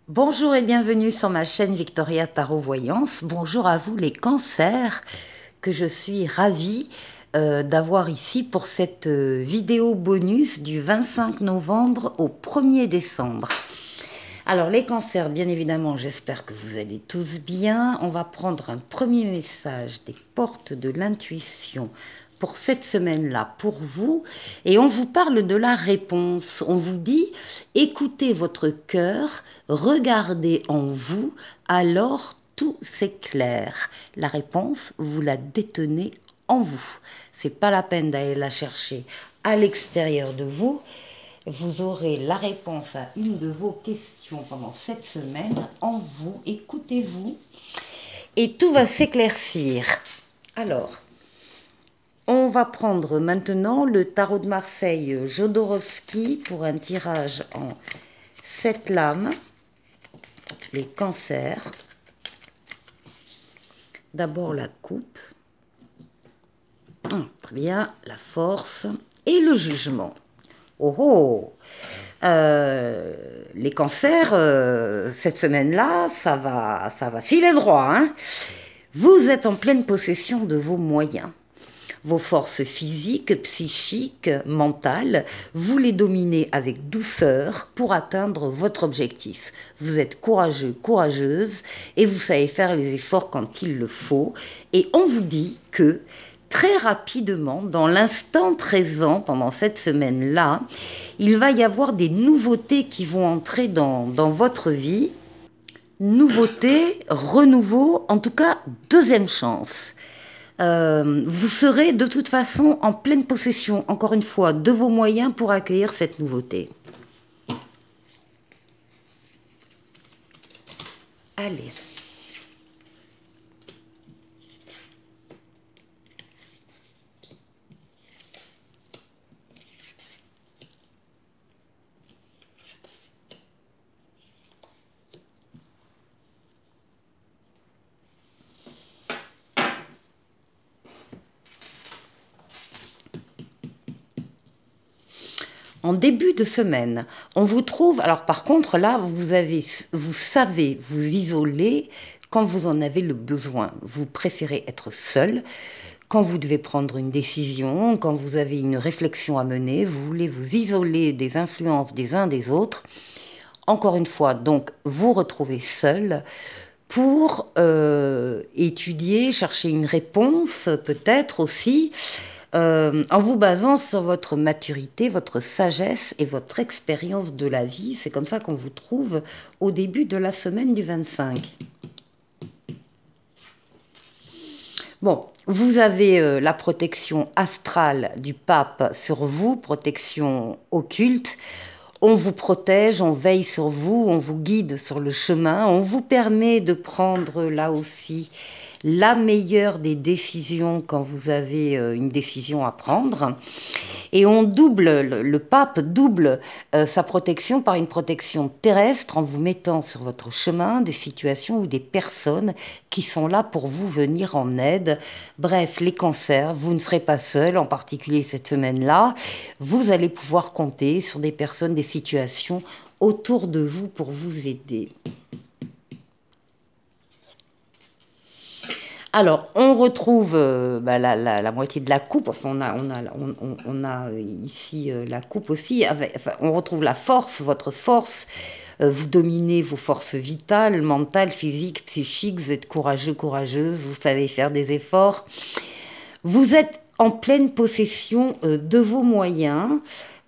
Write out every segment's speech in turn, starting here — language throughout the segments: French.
Bonjour et bienvenue sur ma chaîne Victoria Tarot Voyance. Bonjour à vous les cancers, que je suis ravie d'avoir ici pour cette vidéo bonus du 25 novembre au 1er décembre. Alors les cancers, bien évidemment, j'espère que vous allez tous bien. On va prendre un premier message des portes de l'intuition pour cette semaine-là, pour vous, et on vous parle de la réponse. On vous dit, écoutez votre cœur, regardez en vous, alors tout s'éclaire. La réponse, vous la détenez en vous. C'est pas la peine d'aller la chercher à l'extérieur de vous. Vous aurez la réponse à une de vos questions pendant cette semaine en vous. Écoutez-vous et tout va s'éclaircir. Alors, on va prendre maintenant le tarot de Marseille Jodorowsky pour un tirage en 7 lames, les cancers. D'abord la coupe, très bien, la force et le jugement. Oh oh, les cancers, cette semaine-là, ça va filer droit, hein. Vous êtes en pleine possession de vos moyens. Vos forces physiques, psychiques, mentales, vous les dominez avec douceur pour atteindre votre objectif. Vous êtes courageux, courageuse et vous savez faire les efforts quand il le faut. Et on vous dit que très rapidement, dans l'instant présent, pendant cette semaine-là, il va y avoir des nouveautés qui vont entrer dans votre vie. Nouveautés, renouveau, en tout cas, deuxième chance. Vous serez de toute façon en pleine possession, encore une fois, de vos moyens pour accueillir cette nouveauté. Allez. En début de semaine, on vous trouve, alors par contre là, vous savez vous isoler quand vous en avez le besoin. Vous préférez être seul quand vous devez prendre une décision, quand vous avez une réflexion à mener, vous voulez vous isoler des influences des uns des autres. Encore une fois, donc, vous retrouvez seul pour étudier, chercher une réponse peut-être aussi, en vous basant sur votre maturité, votre sagesse et votre expérience de la vie. C'est comme ça qu'on vous trouve au début de la semaine du 25. Bon, vous avez la protection astrale du pape sur vous, protection occulte. On vous protège, on veille sur vous, on vous guide sur le chemin, on vous permet de prendre là aussi la meilleure des décisions quand vous avez une décision à prendre. Et on double, le pape double sa protection par une protection terrestre en vous mettant sur votre chemin des situations ou des personnes qui sont là pour vous venir en aide. Bref, les cancers, vous ne serez pas seuls, en particulier cette semaine-là. Vous allez pouvoir compter sur des personnes, des situations autour de vous pour vous aider. Alors, on retrouve la moitié de la coupe. Enfin, on a ici la coupe aussi. On retrouve la force, votre force. Vous dominez vos forces vitales, mentales, physiques, psychiques. Vous êtes courageux, courageuse. Vous savez faire des efforts. Vous êtes en pleine possession de vos moyens.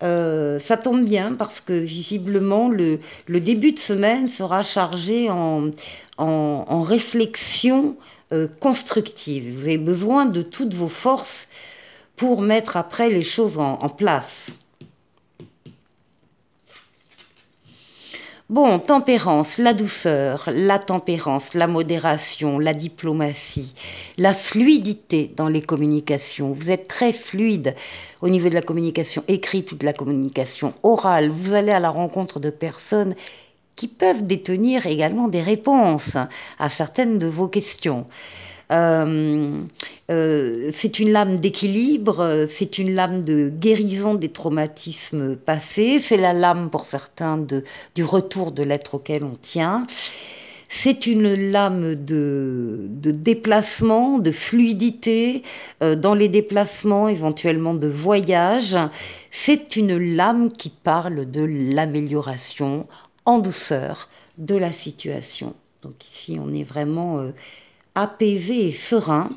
Ça tombe bien parce que visiblement le début de semaine sera chargé en réflexion constructive. Vous avez besoin de toutes vos forces pour mettre après les choses en place. Bon, tempérance, la douceur, la tempérance, la modération, la diplomatie, la fluidité dans les communications. Vous êtes très fluide au niveau de la communication écrite ou de la communication orale. Vous allez à la rencontre de personnes qui peuvent détenir également des réponses à certaines de vos questions. C'est une lame d'équilibre, c'est une lame de guérison des traumatismes passés, c'est la lame pour certains du retour de l'être auquel on tient. C'est une lame de déplacement, de fluidité, dans les déplacements, éventuellement de voyage. C'est une lame qui parle de l'amélioration en douceur de la situation. Donc ici, on est vraiment apaisé et serein.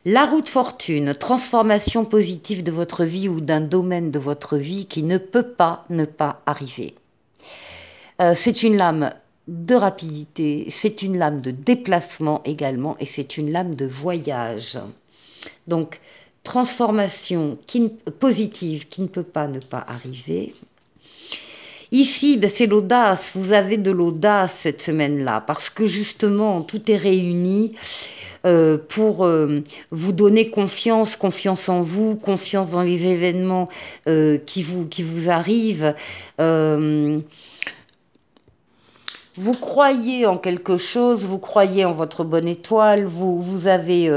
La roue de fortune, transformation positive de votre vie ou d'un domaine de votre vie qui ne peut pas ne pas arriver. C'est une lame de rapidité, c'est une lame de déplacement également et c'est une lame de voyage. Donc, transformation positive qui ne peut pas ne pas arriver. Ici, c'est l'audace, vous avez de l'audace cette semaine-là parce que justement, tout est réuni. Pour vous donner confiance, confiance en vous, confiance dans les événements qui vous arrivent. Vous croyez en quelque chose, vous croyez en votre bonne étoile, vous avez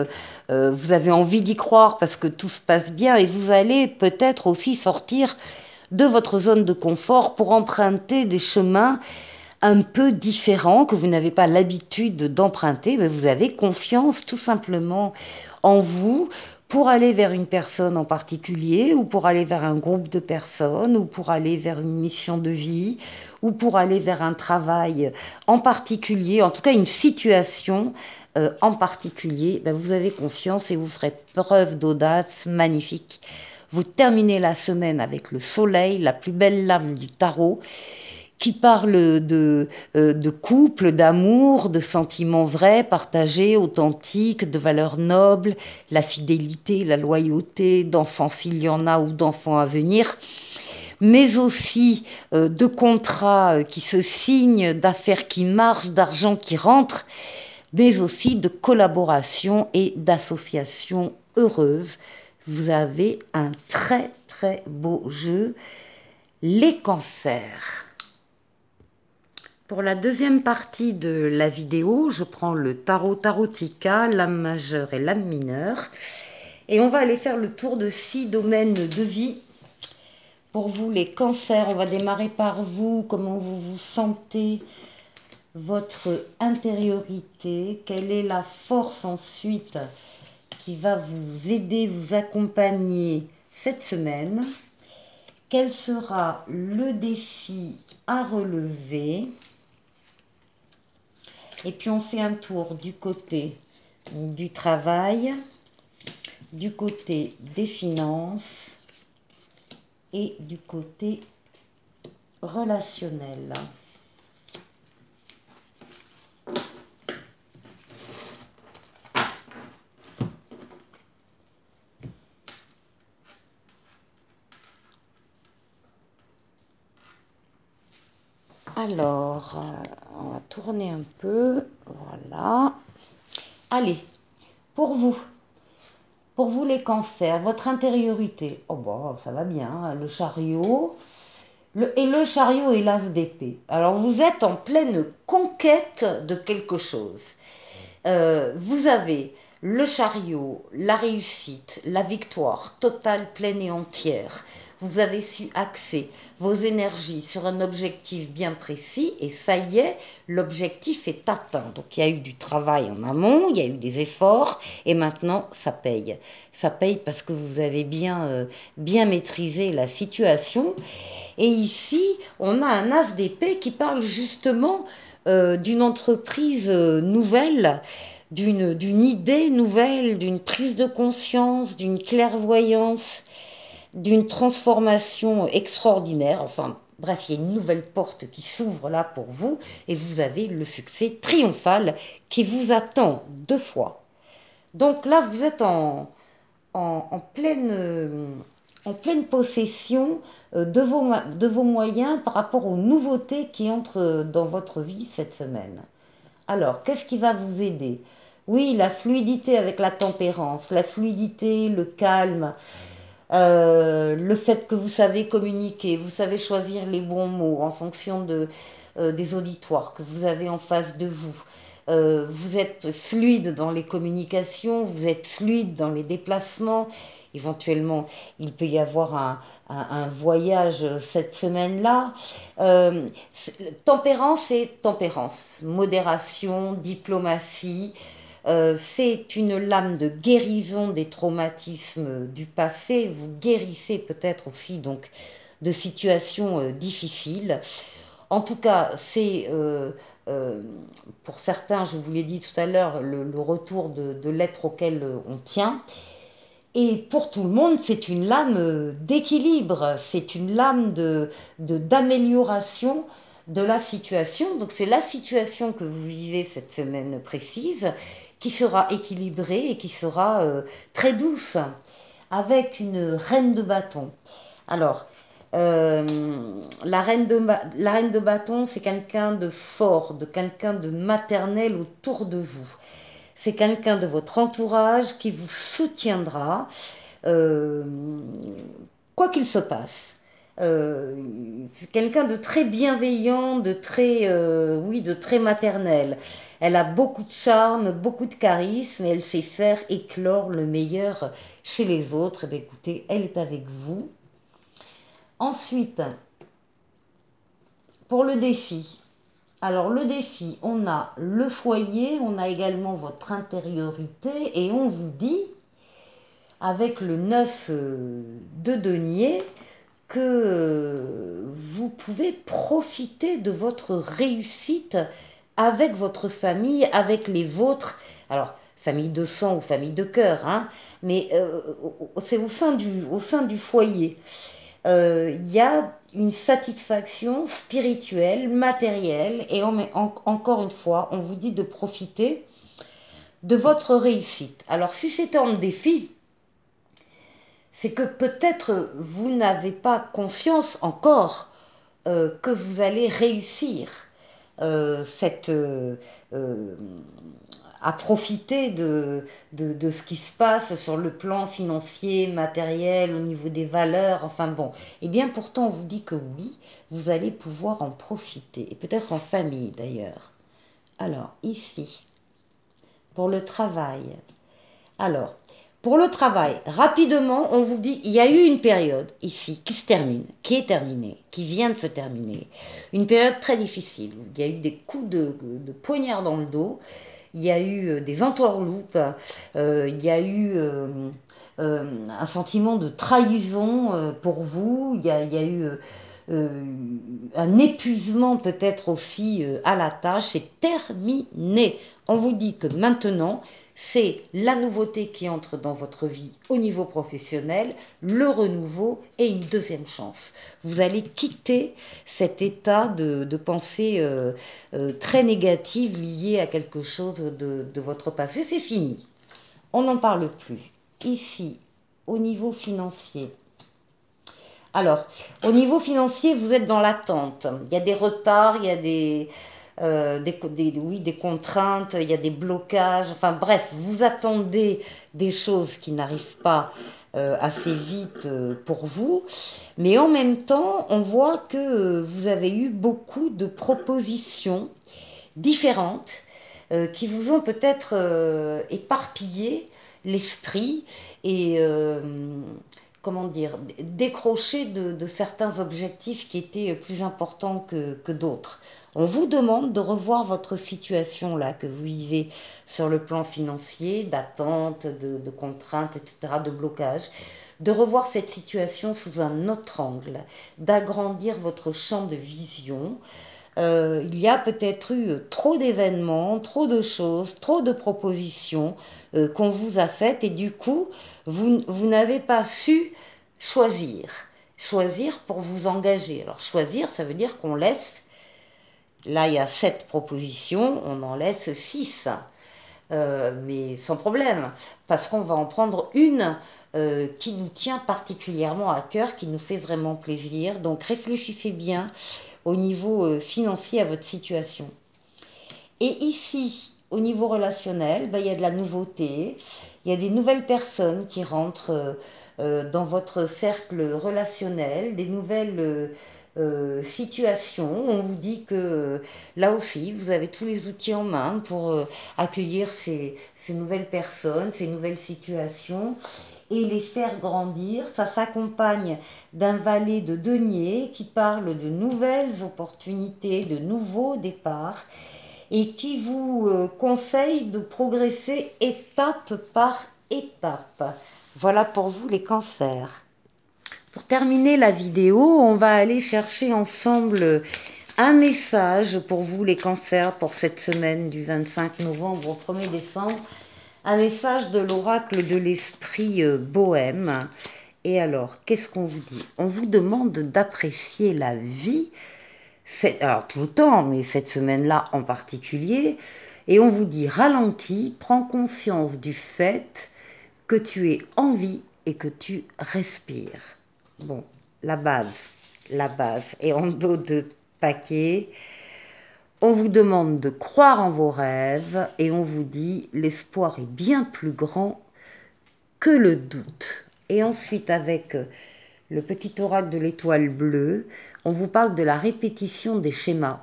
envie d'y croire parce que tout se passe bien et vous allez peut-être aussi sortir de votre zone de confort pour emprunter des chemins un peu différent, que vous n'avez pas l'habitude d'emprunter, mais vous avez confiance tout simplement en vous pour aller vers une personne en particulier, ou pour aller vers un groupe de personnes, ou pour aller vers une mission de vie, ou pour aller vers un travail en particulier, en tout cas une situation en particulier. Vous avez confiance et vous ferez preuve d'audace magnifique. Vous terminez la semaine avec le soleil, la plus belle lame du tarot, qui parle de couple, d'amour, de sentiments vrais, partagés, authentiques, de valeurs nobles, la fidélité, la loyauté, d'enfants s'il y en a ou d'enfants à venir, mais aussi de contrats qui se signent, d'affaires qui marchent, d'argent qui rentre, mais aussi de collaboration et d'associations heureuses. Vous avez un très très beau jeu, les cancers. Pour la deuxième partie de la vidéo, je prends le tarot Tarotica, l'âme majeure et l'âme mineure. Et on va aller faire le tour de 6 domaines de vie. Pour vous, les cancers, on va démarrer par vous, comment vous vous sentez, votre intériorité, quelle est la force ensuite qui va vous aider, vous accompagner cette semaine. Quel sera le défi à relever? Et puis on fait un tour du côté du travail, du côté des finances et du côté relationnel. Alors, on va tourner un peu, voilà. Allez, pour vous les cancers, votre intériorité, oh bon, ça va bien, le chariot, le chariot et l'as d'épée. Alors, vous êtes en pleine conquête de quelque chose. Vous avez le chariot, la réussite, la victoire totale, pleine et entière. Vous avez su axer vos énergies sur un objectif bien précis et ça y est, l'objectif est atteint. Donc il y a eu du travail en amont, il y a eu des efforts et maintenant ça paye. Ça paye parce que vous avez bien maîtrisé la situation. Et ici, on a un as d'épée qui parle justement d'une entreprise nouvelle, d'une idée nouvelle, d'une prise de conscience, d'une clairvoyance, d'une transformation extraordinaire. Enfin, bref, il y a une nouvelle porte qui s'ouvre là pour vous et vous avez le succès triomphal qui vous attend 2 fois. Donc là, vous êtes en pleine possession de vos moyens par rapport aux nouveautés qui entrent dans votre vie cette semaine. Alors, qu'est-ce qui va vous aider? Oui, la fluidité avec la tempérance, la fluidité, le calme. le fait que vous savez communiquer, vous savez choisir les bons mots en fonction des auditoires que vous avez en face de vous. Vous êtes fluide dans les communications, vous êtes fluide dans les déplacements. Éventuellement, il peut y avoir un voyage cette semaine-là. Tempérance et tempérance, modération, diplomatie. C'est une lame de guérison des traumatismes du passé. Vous guérissez peut-être aussi donc de situations difficiles. En tout cas, c'est pour certains, je vous l'ai dit tout à l'heure, le retour de l'être auquel on tient. Et pour tout le monde, c'est une lame d'équilibre, c'est une lame d'amélioration de la situation. Donc c'est la situation que vous vivez cette semaine précise qui sera équilibrée et qui sera très douce, avec une reine de bâton. Alors, la reine de bâton, c'est quelqu'un de fort, de quelqu'un de maternel autour de vous. C'est quelqu'un de votre entourage qui vous soutiendra, euh, quoi qu'il se passe. C'est quelqu'un de très bienveillant, oui, de très maternel. Elle a beaucoup de charme, beaucoup de charisme et elle sait faire éclore le meilleur chez les autres. Eh bien, écoutez, elle est avec vous. Ensuite, pour le défi. Alors le défi, on a le foyer, on a également votre intériorité et on vous dit, avec le 9 de denier, que vous pouvez profiter de votre réussite avec votre famille, avec les vôtres. Alors, famille de sang ou famille de cœur, hein, mais c'est au sein du foyer. Il y a une satisfaction spirituelle, matérielle, et encore une fois, on vous dit de profiter de votre réussite. Alors, si c'est un défi, c'est que peut-être vous n'avez pas conscience encore que vous allez réussir à profiter de ce qui se passe sur le plan financier, matériel, au niveau des valeurs, enfin bon. Et bien pourtant, on vous dit que oui, vous allez pouvoir en profiter, et peut-être en famille d'ailleurs. Alors, ici, pour le travail. Alors, pour le travail, rapidement, on vous dit, il y a eu une période ici qui se termine, qui est terminée, qui vient de se terminer. Une période très difficile. Il y a eu des coups de poignard dans le dos, il y a eu des entourloupes, il y a eu un sentiment de trahison pour vous, il y a eu un épuisement peut-être aussi à la tâche. C'est terminé. On vous dit que maintenant, c'est la nouveauté qui entre dans votre vie au niveau professionnel, le renouveau et une deuxième chance. Vous allez quitter cet état de pensée très négative lié à quelque chose de votre passé. C'est fini. On n'en parle plus. Ici, au niveau financier. Alors, au niveau financier, vous êtes dans l'attente. Il y a des retards, il y a des contraintes, il y a des blocages. Enfin bref, vous attendez des choses qui n'arrivent pas assez vite pour vous. Mais en même temps, on voit que vous avez eu beaucoup de propositions différentes qui vous ont peut-être éparpillé l'esprit et comment dire, décroché de certains objectifs qui étaient plus importants que d'autres. On vous demande de revoir votre situation là que vous vivez sur le plan financier, d'attente, de contraintes, etc., de blocage, de revoir cette situation sous un autre angle, d'agrandir votre champ de vision. Il y a peut-être eu trop d'événements, trop de choses, trop de propositions qu'on vous a faites et du coup, vous n'avez pas su choisir. Choisir pour vous engager. Alors choisir, ça veut dire qu'on laisse, là il y a 7 propositions, on en laisse 6. Mais sans problème, parce qu'on va en prendre une qui nous tient particulièrement à cœur, qui nous fait vraiment plaisir. Donc réfléchissez bien au niveau financier à votre situation. Et ici, au niveau relationnel, ben, il y a de la nouveauté, il y a des nouvelles personnes qui rentrent dans votre cercle relationnel, des nouvelles situations. On vous dit que là aussi, vous avez tous les outils en main pour accueillir ces nouvelles personnes, ces nouvelles situations et les faire grandir. Ça s'accompagne d'un valet de denier qui parle de nouvelles opportunités, de nouveaux départs et qui vous conseille de progresser étape par étape. Voilà pour vous les cancers. Pour terminer la vidéo, on va aller chercher ensemble un message pour vous les cancers pour cette semaine du 25 novembre au 1er décembre. Un message de l'oracle de l'esprit bohème. Et alors, qu'est-ce qu'on vous dit? On vous demande d'apprécier la vie, alors tout le temps, mais cette semaine-là en particulier. Et on vous dit ralentis, prends conscience du fait que tu es en vie et que tu respires. Bon, la base. Et en dos de paquet, on vous demande de croire en vos rêves et on vous dit l'espoir est bien plus grand que le doute. Et ensuite, avec le petit oracle de l'étoile bleue, on vous parle de la répétition des schémas.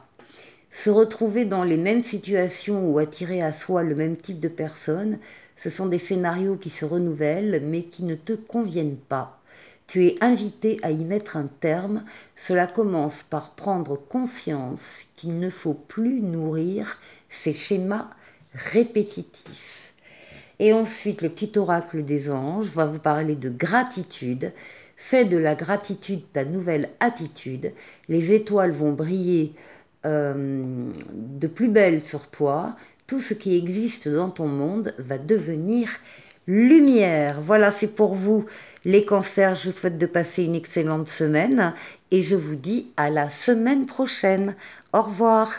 Se retrouver dans les mêmes situations ou attirer à soi le même type de personnes, ce sont des scénarios qui se renouvellent mais qui ne te conviennent pas. Tu es invité à y mettre un terme. Cela commence par prendre conscience qu'il ne faut plus nourrir ces schémas répétitifs. Et ensuite, le petit oracle des anges va vous parler de gratitude. Fais de la gratitude ta nouvelle attitude. Les étoiles vont briller de plus belle sur toi. Tout ce qui existe dans ton monde va devenir lumière. Voilà, c'est pour vous les cancers. Je vous souhaite de passer une excellente semaine et je vous dis à la semaine prochaine. Au revoir.